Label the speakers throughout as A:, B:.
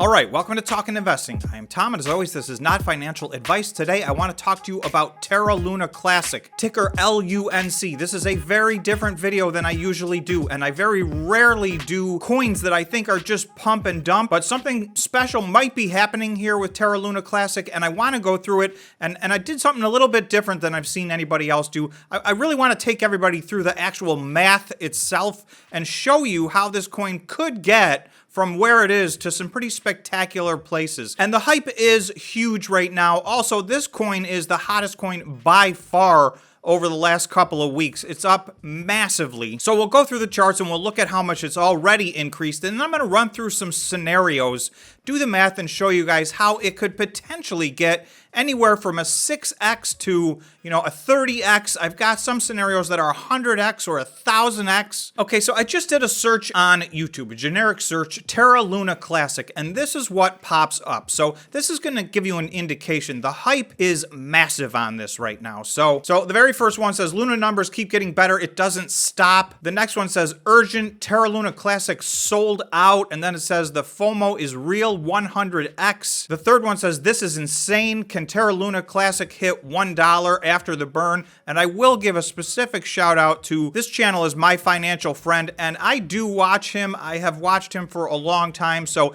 A: All right, welcome to Talkin' Investing. I am Tom, and as always, this is not financial advice. Today, I want to talk to you about Terra Luna Classic, ticker LUNC. This is a very different video than I usually do, and I very rarely do coins that I think are just pump and dump, but something special might be happening here with Terra Luna Classic, and I want to go through it, and I did something a little bit different than I've seen anybody else do. I really want to take everybody through the actual math itself and show you how this coin could get from where it is to some pretty spectacular places. And the hype is huge right now. Also, this coin is the hottest coin by far over the last couple of weeks. It's up massively. So we'll go through the charts and we'll look at how much it's already increased. And then I'm going to run through some scenarios, do the math, and show you guys how it could potentially get anywhere from a 6x to, a 30x. I've got some scenarios that are 100x or 1000x. Okay, so I just did a search on YouTube, a generic search, Terra Luna Classic, and this is what pops up. So this is going to give you an indication. The hype is massive on this right now. So the very first one says Luna numbers keep getting better. It doesn't stop. The next one says urgent, Terra Luna Classic sold out. And then it says the FOMO is real, 100x. The third one says this is insane. Can Terra Luna Classic hit $1 after the burn? And I will give a specific shout out to this channel is my financial friend, and I do watch him. I have watched him for a long time, so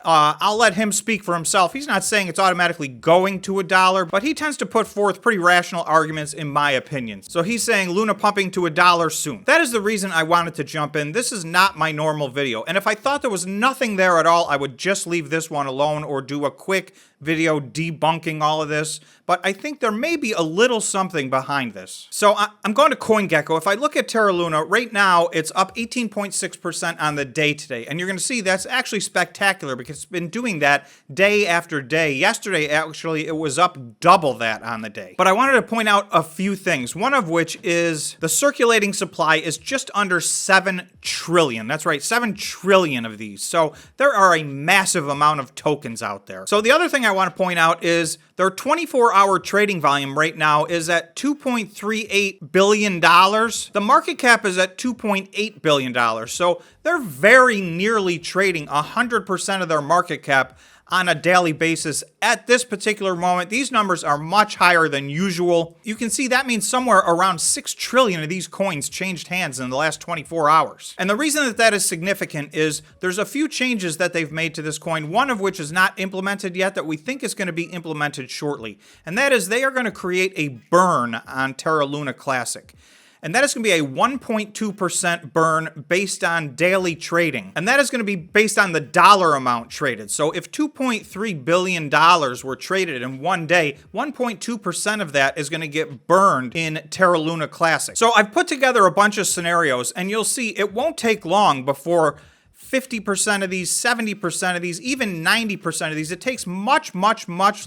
A: I'll let him speak for himself. He's not saying it's automatically going to $1, but he tends to put forth pretty rational arguments in my opinion. So he's saying Luna pumping to $1 soon. That is the reason I wanted to jump in. This is not my normal video. And if I thought there was nothing there at all, I would just leave this one alone or do a quick video debunking all of this. But I think there may be a little something behind this. So I'm going to CoinGecko. If I look at Terra Luna, right now it's up 18.6% on the day today. And you're going to see that's actually spectacular because it's been doing that day after day. Yesterday, actually, it was up double that on the day. But I wanted to point out a few things, one of which is the circulating supply is just under 7 trillion. That's right, 7 trillion of these. So there are a massive amount of tokens out there. So the other thing I want to point out is their 24-hour trading volume right now is at $2.38 billion. The market cap is at $2.8 billion. So they're very nearly trading 100% of their market cap on a daily basis at this particular moment. These numbers are much higher than usual. You can see that means somewhere around 6 trillion of these coins changed hands in the last 24 hours. And the reason that that is significant is there's a few changes that they've made to this coin, one of which is not implemented yet that we think is going to be implemented shortly. And that is they are going to create a burn on Terra Luna Classic. And that is going to be a 1.2% burn based on daily trading. And that is going to be based on the dollar amount traded. So if $2.3 billion were traded in one day, 1.2% of that is going to get burned in Terra Luna Classic. So I've put together a bunch of scenarios, and you'll see it won't take long before 50% of these, 70% of these, even 90% of these. It takes much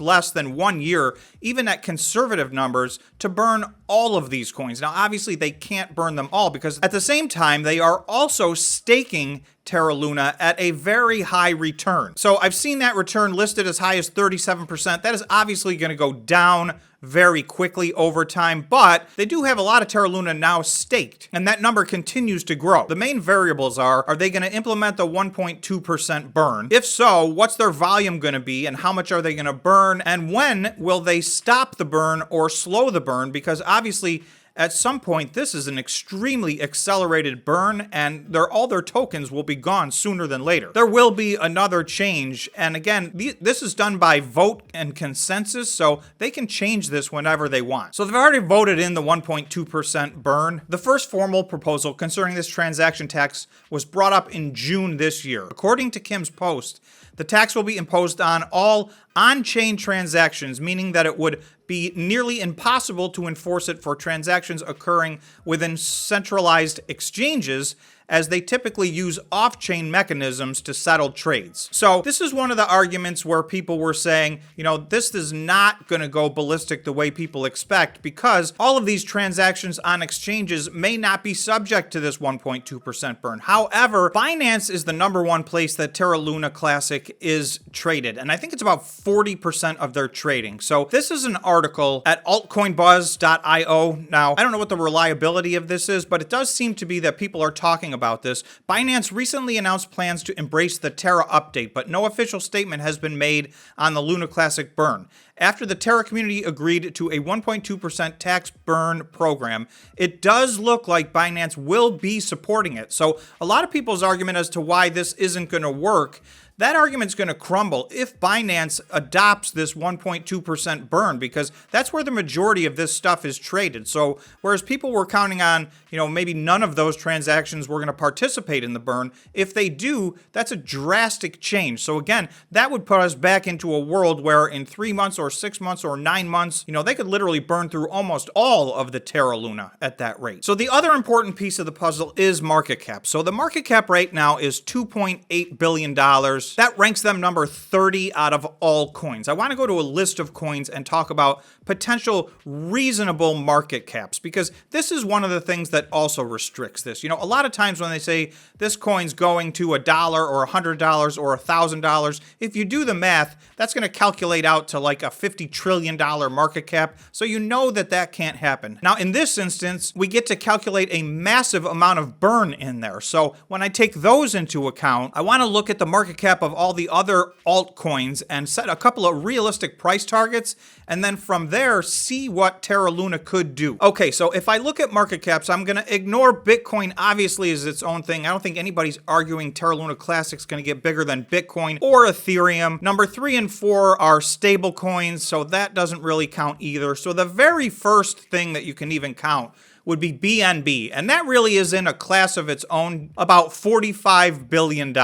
A: less than 1 year, even at conservative numbers, to burn all of these coins. Now, obviously, they can't burn them all because at the same time, they are also staking Terra Luna at a very high return. So I've seen that return listed as high as 37%. That is obviously going to go down very quickly over time, but they do have a lot of Terra Luna now staked, and that number continues to grow. The main variables are they going to implement the 1.2% burn? If so, what's their volume going to be, and how much are they going to burn, and when will they stop the burn or slow the burn? Because obviously, at some point, this is an extremely accelerated burn, and all their tokens will be gone sooner than later. There will be another change, and again, this is done by vote and consensus, so they can change this whenever they want. So they've already voted in the 1.2% burn. The first formal proposal concerning this transaction tax was brought up in June this year. According to Kim's post, the tax will be imposed on all on-chain transactions, meaning that it would be nearly impossible to enforce it for transactions occurring within centralized exchanges, as they typically use off-chain mechanisms to settle trades. So this is one of the arguments where people were saying, this is not going to go ballistic the way people expect because all of these transactions on exchanges may not be subject to this 1.2% burn. However, Binance is the #1 place that Terra Luna Classic is traded, and I think it's about 40% of their trading. So this is an article at altcoinbuzz.io. Now, I don't know what the reliability of this is, but it does seem to be that people are talking about this. Binance recently announced plans to embrace the Terra update, but no official statement has been made on the Luna Classic burn. After the Terra community agreed to a 1.2% tax burn program, it does look like Binance will be supporting it. So a lot of people's argument as to why this isn't going to work, that argument's going to crumble if Binance adopts this 1.2% burn, because that's where the majority of this stuff is traded. So whereas people were counting on, maybe none of those transactions were going to participate in the burn, if they do, that's a drastic change. So again, that would put us back into a world where in 3 months or 6 months or 9 months, they could literally burn through almost all of the Terra Luna at that rate. So the other important piece of the puzzle is market cap. So the market cap right now is $2.8 billion. That ranks them number 30 out of all coins. I want to go to a list of coins and talk about potential reasonable market caps, because this is one of the things that also restricts this. A lot of times when they say this coin's going to $1 or $100 or $1,000, if you do the math, that's going to calculate out to like a $50 trillion market cap. So that can't happen. Now, in this instance, we get to calculate a massive amount of burn in there. So when I take those into account, I want to look at the market cap of all the other altcoins and set a couple of realistic price targets, and then from there, see what Terra Luna could do. Okay, so if I look at market caps, I'm going to ignore Bitcoin, obviously, as its own thing. I don't think anybody's arguing Terra Luna Classic is going to get bigger than Bitcoin or Ethereum. Number 3 and 4 are stable coins, so that doesn't really count either. So the very first thing that you can even count would be BNB, and that really is in a class of its own, about $45 billion.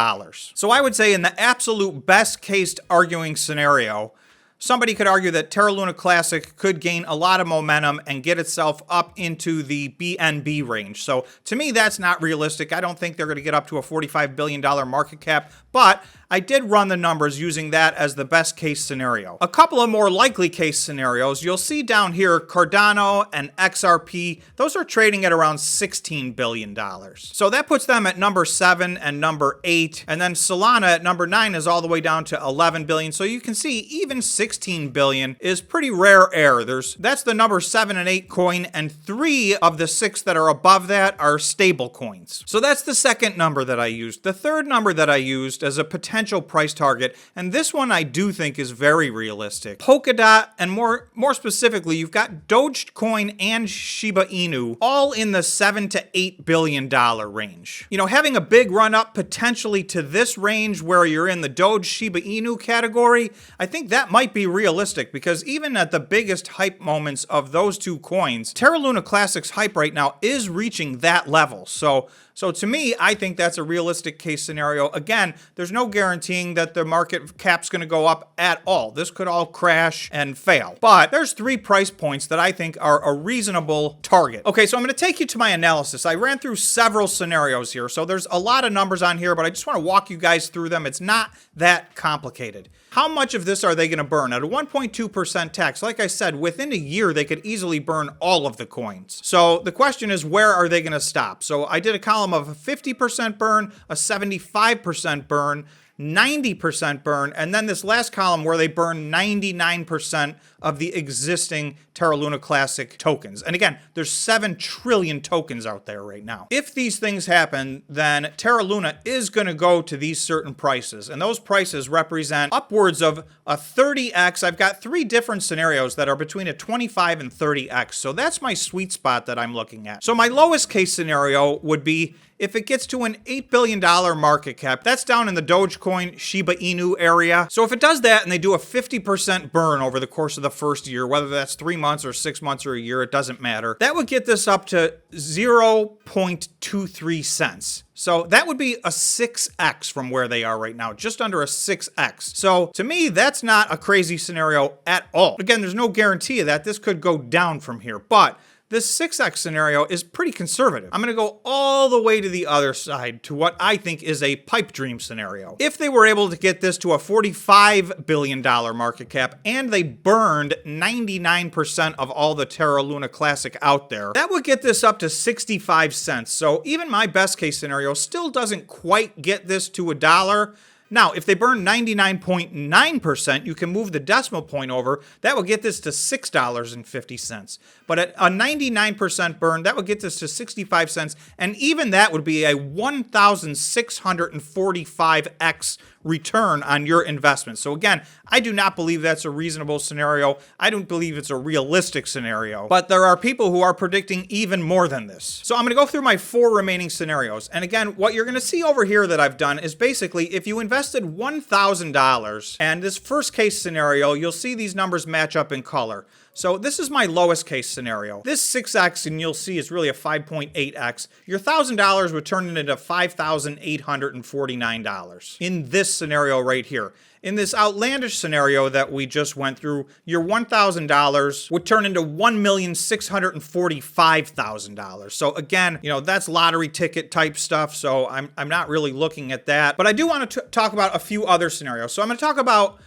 A: So I would say in the absolute best case arguing scenario, somebody could argue that Terra Luna Classic could gain a lot of momentum and get itself up into the BNB range. So to me, that's not realistic. I don't think they're going to get up to a $45 billion market cap, but I did run the numbers using that as the best case scenario. A couple of more likely case scenarios, you'll see down here Cardano and XRP, those are trading at around $16 billion. So that puts them at number 7 and number 8, and then Solana at number 9 is all the way down to 11 billion. So you can see even 16 billion is pretty rare air. That's the number 7 and 8 coin, and 3 of the 6 that are above that are stable coins. So that's the second number that I used. The third number that I used as a potential price target, and this one I do think is very realistic. Polkadot, and more specifically, you've got Dogecoin and Shiba Inu, all in the $7 to $8 billion range. Having a big run up potentially to this range where you're in the Doge Shiba Inu category, I think that might be realistic, because even at the biggest hype moments of those two coins, Terra Luna Classic's hype right now is reaching that level. So to me, I think that's a realistic case scenario. Again, there's no guaranteeing that the market cap's going to go up at all. This could all crash and fail. But there's 3 price points that I think are a reasonable target. Okay, so I'm going to take you to my analysis. I ran through several scenarios here, so there's a lot of numbers on here, but I just want to walk you guys through them. It's not that complicated. How much of this are they going to burn? At a 1.2% tax, like I said, within a year, they could easily burn all of the coins. So the question is, where are they going to stop? So I did a column of a 50% burn, a 75% burn, 90% burn, and then this last column where they burn 99% of the existing Terra Luna Classic tokens. And again, there's 7 trillion tokens out there right now. If these things happen, then Terra Luna is going to go to these certain prices, and those prices represent upwards of a 30x. I've got 3 different scenarios that are between a 25 and 30x, so that's my sweet spot that I'm looking at. So my lowest case scenario would be if it gets to an $8 billion market cap. That's down in the Dogecoin Shiba Inu area. So if it does that and they do a 50% burn over the course of the first year, whether that's 3 months or 6 months or a year, it doesn't matter. That would get this up to 0.23 cents. So that would be a 6x from where they are right now, just under a 6x. So to me, that's not a crazy scenario at all. Again, there's no guarantee of that. This could go down from here, but this 6x scenario is pretty conservative. I'm going to go all the way to the other side to what I think is a pipe dream scenario. If they were able to get this to a $45 billion market cap and they burned 99% of all the Terra Luna Classic out there, that would get this up to 65 cents. So even my best case scenario still doesn't quite get this to $1. Now, if they burn 99.9%, you can move the decimal point over. That will get this to $6.50. But at a 99% burn, that would get this to 65 cents. And even that would be a 1,645x return on your investment. So again, I do not believe that's a reasonable scenario. I don't believe it's a realistic scenario. But there are people who are predicting even more than this. So I'm going to go through my 4 remaining scenarios. And again, what you're going to see over here that I've done is basically if you invested $1,000 and this first case scenario, you'll see these numbers match up in color. So this is my lowest case scenario. This 6x, and you'll see, is really a 5.8x. Your $1,000 would turn into $5,849 in this scenario right here. In this outlandish scenario that we just went through, your $1,000 would turn into $1,645,000. So again, you know, that's lottery ticket type stuff, so I'm not really looking at that. But I do want to talk about a few other scenarios. So I'm going to talk about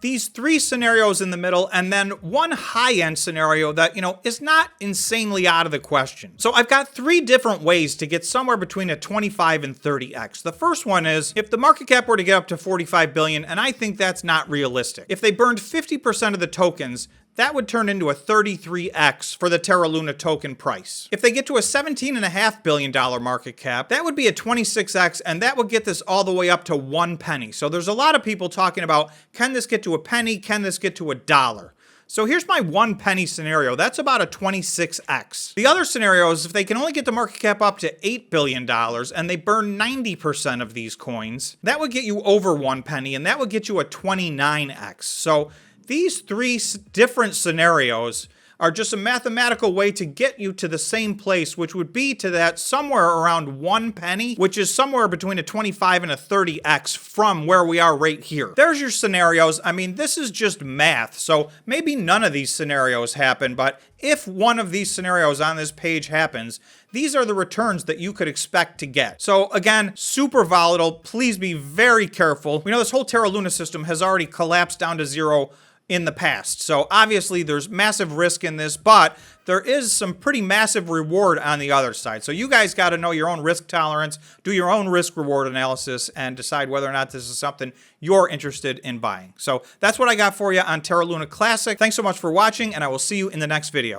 A: these 3 scenarios in the middle, and then one high-end scenario that, you know, is not insanely out of the question. So I've got 3 different ways to get somewhere between a 25 and 30x. The first one is if the market cap were to get up to 45 billion, and I think that's not realistic. If they burned 50% of the tokens, that would turn into a 33x for the Terra Luna token price. If they get to a $17.5 billion market cap, that would be a 26x, and that would get this all the way up to 1 penny. So there's a lot of people talking about, can this get to a penny? Can this get to a dollar? So here's my 1 penny scenario. That's about a 26x. The other scenario is if they can only get the market cap up to $8 billion and they burn 90% of these coins, that would get you over 1 penny, and that would get you a 29x. So these 3 different scenarios are just a mathematical way to get you to the same place, which would be to that somewhere around 1 penny, which is somewhere between a 25 and a 30x from where we are right here. There's your scenarios. I mean, this is just math, so maybe none of these scenarios happen, but if one of these scenarios on this page happens, these are the returns that you could expect to get. So again, super volatile. Please be very careful. We know this whole Terra Luna system has already collapsed down to 0 in the past. So obviously there's massive risk in this, but there is some pretty massive reward on the other side. So you guys got to know your own risk tolerance, do your own risk reward analysis, and decide whether or not this is something you're interested in buying. So that's what I got for you on Terra Luna Classic. Thanks so much for watching, and I will see you in the next video.